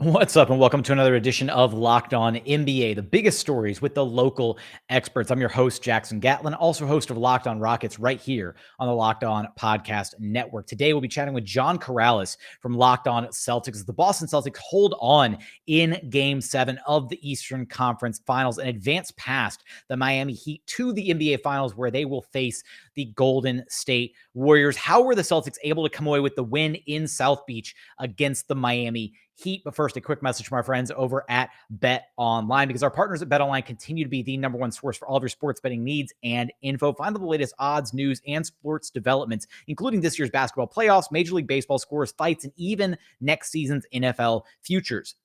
What's up, and welcome to another edition of Locked On NBA, the biggest stories with the local experts. I'm your host, Jackson Gatlin, also host of Locked On Rockets right here on the Locked On Podcast Network. Today, we'll be chatting with John Karalis from Locked On Celtics. The Boston Celtics hold on in Game 7 of the Eastern Conference Finals and advance past the Miami Heat to the NBA Finals, where they will face the Golden State Warriors. How were the Celtics able to come away with the win in South Beach against the Miami Heat? But first, a quick message from our friends over at BetOnline, because our partners at BetOnline continue to be the number one source for all of your sports betting needs and info. Find the latest odds, news, and sports developments, including this year's basketball playoffs, Major League Baseball scores, fights, and even next season's NFL futures.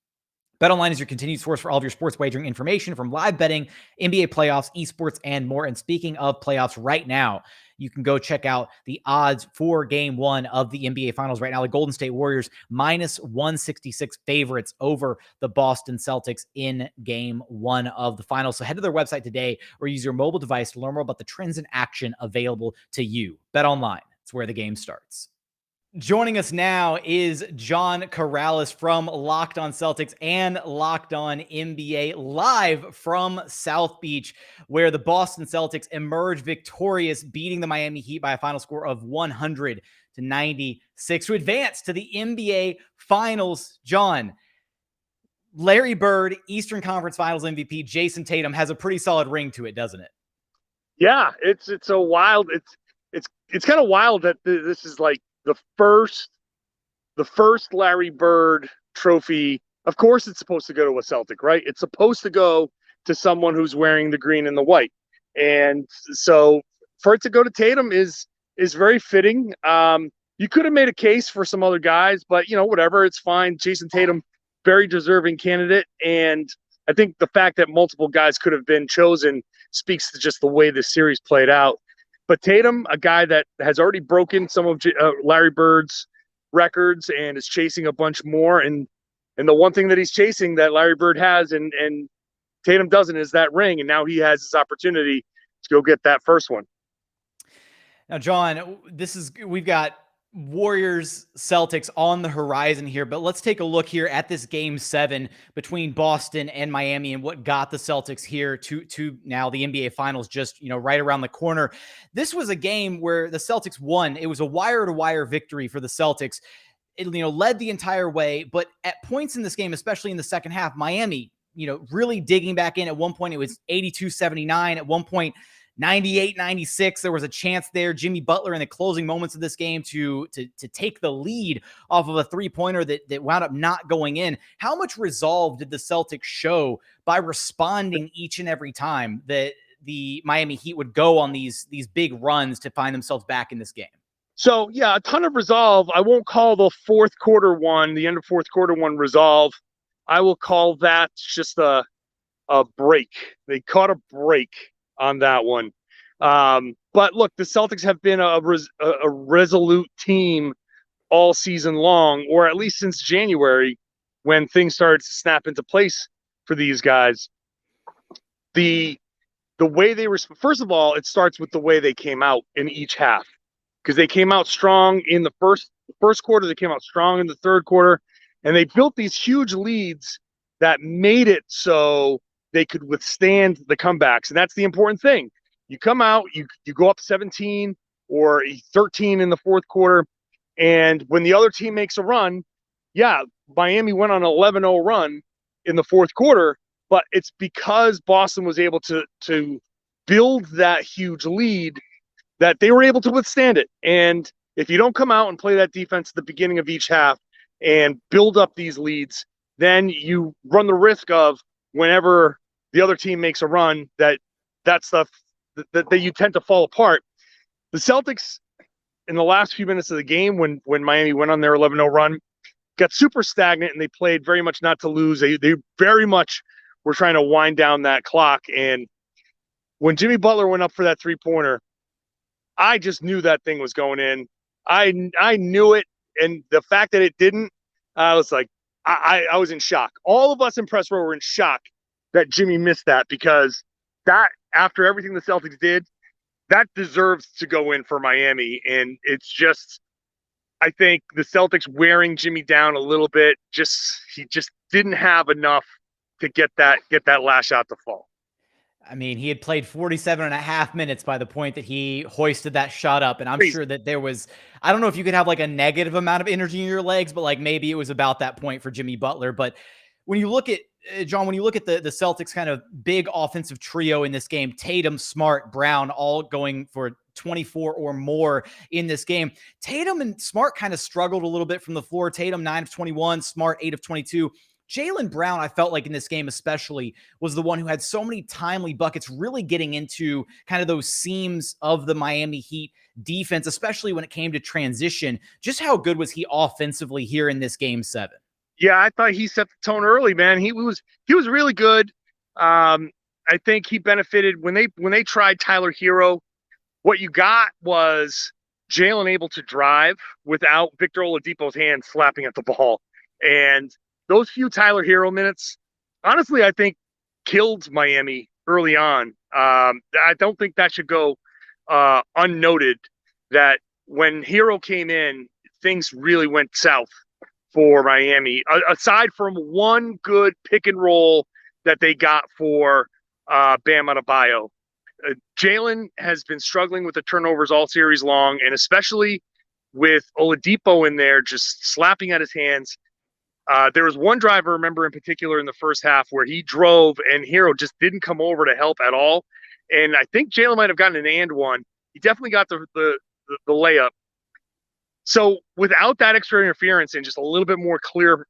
BetOnline is your continued source for all of your sports wagering information, from live betting, NBA playoffs, esports, and more. And speaking of playoffs, right now, you can go check out the odds for Game 1 of the NBA Finals right now. The Golden State Warriors minus 166 favorites over the Boston Celtics in Game 1 of the Finals. So head to their website today or use your mobile device to learn more about the trends in action available to you. BetOnline, it's where the game starts. Joining us now is John Karalis from Locked On Celtics and Locked On NBA, live from South Beach, where the Boston Celtics emerged victorious, beating the Miami Heat by a final score of 100-96 to advance to the NBA Finals. John, Larry Bird, Eastern Conference Finals MVP, Jayson Tatum has a pretty solid ring to it, doesn't it? Yeah, it's a wild. It's kind of wild that this is like the first Larry Bird trophy. Of course, it's supposed to go to a Celtic, right? It's supposed to go to someone who's wearing the green and the white, and so for it to go to Tatum is very fitting. You could have made a case for some other guys, but whatever, it's fine. Jayson Tatum, very deserving candidate, and I think the fact that multiple guys could have been chosen speaks to just the way this series played out. But Tatum, a guy that has already broken some of Larry Bird's records and is chasing a bunch more. And the one thing that he's chasing that Larry Bird has and Tatum doesn't is that ring. And now he has this opportunity to go get that first one. Now, John, we've got Warriors Celtics on the horizon here, but let's take a look here at this Game 7 between Boston and Miami and what got the Celtics here to now the NBA Finals, just right around the corner. This was a game where the Celtics won. It was a wire-to-wire victory for the Celtics. It led the entire way, but at points in this game, especially in the second half, Miami really digging back in. At one point it was 82-79. At one point 98-96. There was a chance there, Jimmy Butler, in the closing moments of this game to take the lead off of a three-pointer that wound up not going in. How much resolve did the Celtics show by responding each and every time that the Miami Heat would go on these big runs to find themselves back in this game? So, yeah, a ton of resolve. I won't call the the end of fourth quarter one resolve. I will call that just a break. They caught a break on that one. But look, the Celtics have been a resolute team all season long, or at least since January, when things started to snap into place for these guys. The way they were, first of all, it starts with the way they came out in each half, because they came out strong in the first quarter, they came out strong in the third quarter, and they built these huge leads that made it so they could withstand the comebacks. And that's the important thing. You come out, you go up 17 or 13 in the fourth quarter, and when the other team makes a run, yeah, Miami went on an 11-0 run in the fourth quarter, but it's because Boston was able to build that huge lead that they were able to withstand it. And if you don't come out and play that defense at the beginning of each half and build up these leads, then you run the risk of, whenever the other team makes a run, that stuff that you tend to fall apart. The Celtics, in the last few minutes of the game, when Miami went on their 11-0 run, got super stagnant, and they played very much not to lose. They very much were trying to wind down that clock. And when Jimmy Butler went up for that three-pointer, I just knew that thing was going in. I knew it, and the fact that it didn't, I was like, I was in shock. All of us in press row were in shock that Jimmy missed that, because that, after everything the Celtics did, that deserves to go in for Miami. And it's just, I think the Celtics wearing Jimmy down a little bit, he just didn't have enough to get that last shot to fall. I mean, he had played 47 and a half minutes by the point that he hoisted that shot up. And I'm Crazy. sure that there was, I don't know if you could have like a negative amount of energy in your legs, but like maybe it was about that point for Jimmy Butler. But when you look at, John, when you look at the Celtics kind of big offensive trio in this game, Tatum, Smart, Brown, all going for 24 or more in this game. Tatum and Smart kind of struggled a little bit from the floor. Tatum, 9 of 21, Smart, 8 of 22. Jaylen Brown, I felt like in this game especially, was the one who had so many timely buckets, really getting into kind of those seams of the Miami Heat defense, especially when it came to transition. Just how good was he offensively here in this game 7? Yeah, I thought he set the tone early, man. He was really good. I think he benefited when they tried Tyler Hero. What you got was Jaylen able to drive without Victor Oladipo's hand slapping at the ball. And those few Tyler Hero minutes, honestly, I think killed Miami early on. I don't think that should go unnoted that when Hero came in, things really went south for Miami, aside from one good pick and roll that they got for Bam Adebayo. Jaylen has been struggling with the turnovers all series long, and especially with Oladipo in there just slapping at his hands. There was one drive I remember in particular in the first half where he drove and Hero just didn't come over to help at all. And I think Jaylen might have gotten an and one. He definitely got the layup. So without that extra interference and just a little bit more clear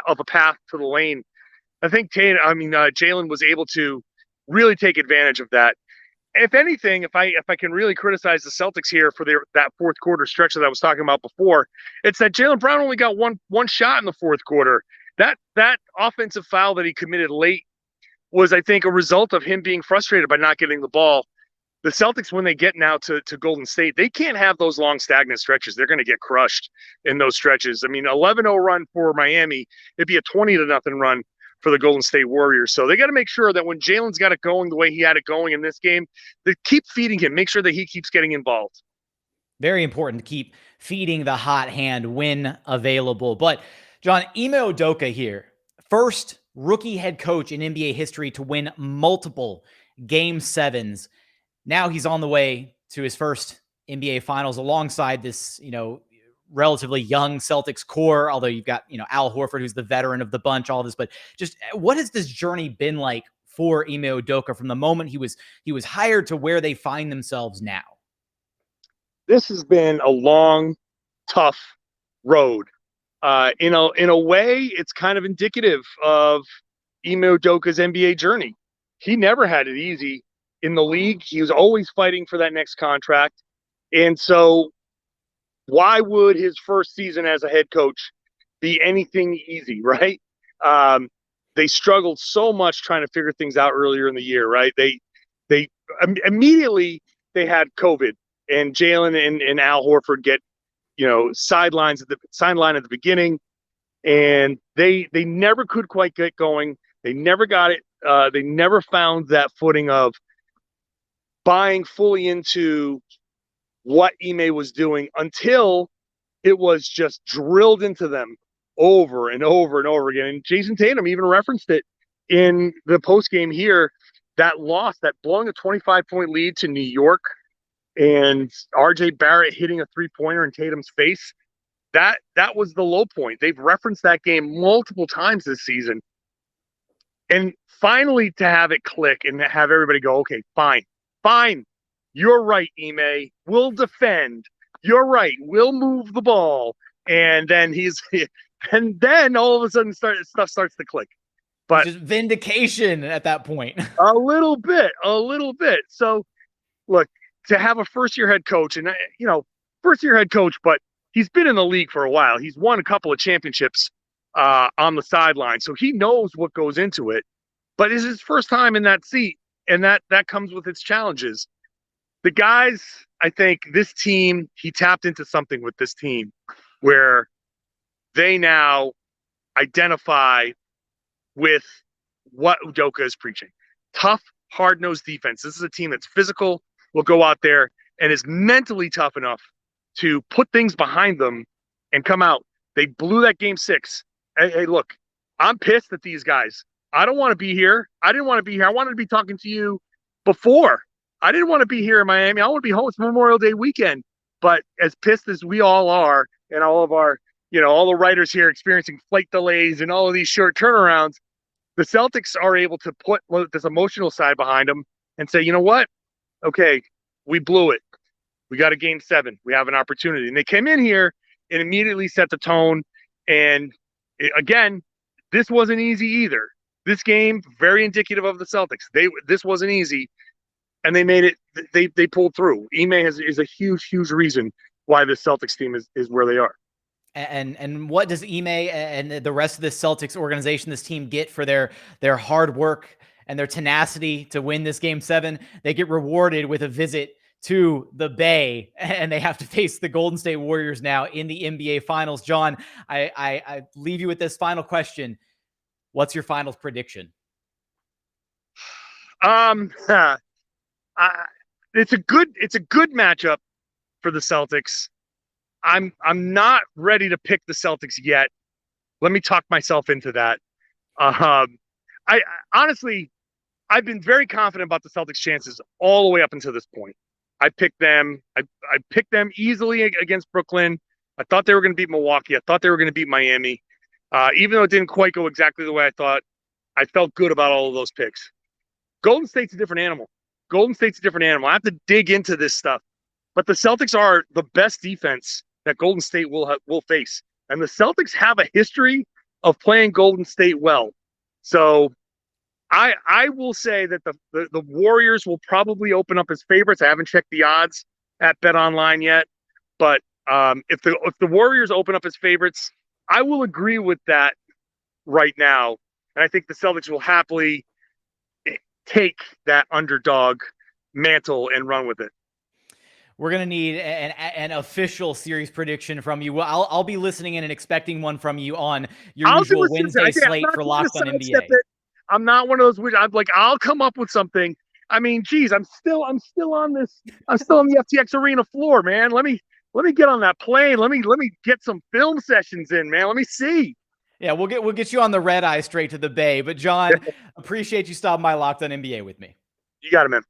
of a path to the lane, I think Jaylen was able to really take advantage of that. If anything, if I can really criticize the Celtics here for that fourth quarter stretch that I was talking about before, it's that Jaylen Brown only got one shot in the fourth quarter. That offensive foul that he committed late was, I think, a result of him being frustrated by not getting the ball. The Celtics, when they get now to Golden State, they can't have those long stagnant stretches. They're going to get crushed in those stretches. I mean, 11-0 run for Miami, it'd be a 20-0 run for the Golden State Warriors. So they got to make sure that when Jaylen's got it going the way he had it going in this game, they keep feeding him, make sure that he keeps getting involved. Very important to keep feeding the hot hand when available. But John, Ime Udoka here, first rookie head coach in NBA history to win multiple game 7s. Now he's on the way to his first NBA finals alongside this, relatively young Celtics core, although you've got, Al Horford, who's the veteran of the bunch, all this, but just what has this journey been like for Ime Udoka from the moment he was hired to where they find themselves now? This has been a long, tough road. In a way, it's kind of indicative of Ime Udoka's NBA journey. He never had it easy in the league. He was always fighting for that next contract. And so why would his first season as a head coach be anything easy, right? They struggled so much trying to figure things out earlier in the year, right? They immediately they had COVID, and Jaylen and Al Horford get, sideline at the beginning, and they never could quite get going. They never got it. They never found that footing of buying fully into what Ime was doing until it was just drilled into them over and over and over again. And Jayson Tatum even referenced it in the postgame here, that loss, that blowing a 25-point lead to New York and RJ Barrett hitting a three-pointer in Tatum's face. That was the low point. They've referenced that game multiple times this season. And finally to have it click and have everybody go, okay, fine. You're right, Ime. We'll defend. You're right. We'll move the ball. And then all of a sudden stuff starts to click. But just vindication at that point. a little bit. So look, to have a first-year head coach, and first-year head coach, but he's been in the league for a while. He's won a couple of championships on the sideline, so he knows what goes into it. But it's his first time in that seat, and that comes with its challenges. The guys, I think this team, he tapped into something with this team where they now identify with what Udoka is preaching. Tough, hard-nosed defense. This is a team that's physical, will go out there, and is mentally tough enough to put things behind them and come out. They blew that game 6. Hey, look, I'm pissed at these guys. I don't want to be here. I didn't want to be here. I wanted to be talking to you before. I didn't want to be here in Miami. I want to be home. It's Memorial Day weekend. But as pissed as we all are, and all of our, all the writers here experiencing flight delays and all of these short turnarounds, the Celtics are able to put this emotional side behind them and say, you know what? Okay, we blew it. We got a game 7. We have an opportunity. And they came in here and immediately set the tone. And again, this wasn't easy either. This game, very indicative of the Celtics. This wasn't easy, and they made it. They pulled through. Ime is a huge reason why the Celtics team is where they are. And what does Ime and the rest of this Celtics organization, this team, get for their hard work and their tenacity to win this game 7? They get rewarded with a visit to the Bay, and they have to face the Golden State Warriors now in the NBA Finals. John, I leave you with this final question. What's your final prediction? It's a good matchup for the Celtics. I'm not ready to pick the Celtics yet. Let me talk myself into that. I honestly, I've been very confident about the Celtics' chances all the way up until this point. I picked them. I picked them easily against Brooklyn. I thought they were going to beat Milwaukee. I thought they were going to beat Miami. Even though it didn't quite go exactly the way I thought, I felt good about all of those picks. Golden State's a different animal. I have to dig into this stuff. But the Celtics are the best defense that Golden State will face. And the Celtics have a history of playing Golden State well. So I will say that the Warriors will probably open up as favorites. I haven't checked the odds at BetOnline yet. But if the Warriors open up as favorites, I will agree with that right now. And I think the Celtics will happily take that underdog mantle and run with it. We're going to need an official series prediction from you. I'll be listening in and expecting one from you on your usual Wednesday slate for Locked on NBA. I'm not one of those which I'm like, I'll come up with something. I mean, geez, I'm still on this. I'm still on the FTX Arena floor, man. Let me get on that plane. Let me get some film sessions in, man. Let me see. Yeah, we'll get you on the red eye straight to the Bay. But John, appreciate you stopping by Locked on NBA with me. You got it, man.